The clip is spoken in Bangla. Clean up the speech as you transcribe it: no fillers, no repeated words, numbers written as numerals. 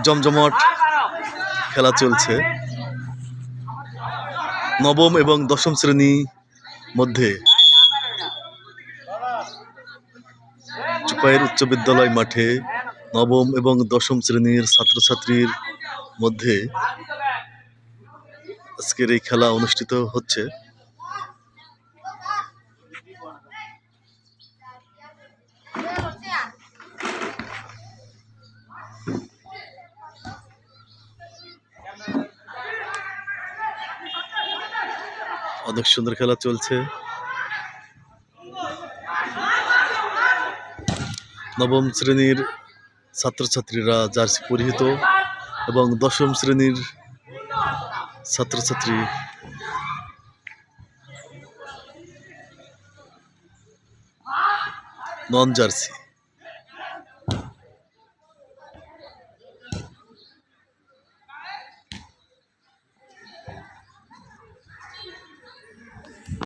জমজমাট খেলা চলছে। নবম এবং দশম শ্রেণী মধ্যে চুপাইয়ের উচ্চ বিদ্যালয় মাঠে নবম এবং দশম শ্রেণীর ছাত্রছাত্রীর মধ্যে আজকের এই খেলা অনুষ্ঠিত হচ্ছে। অনেক সুন্দর খেলা চলছে। নবম শ্রেণীর ছাত্রছাত্রীরা জার্সি পরিহিত এবং দশম শ্রেণীর ছাত্রছাত্রী নন জার্সি।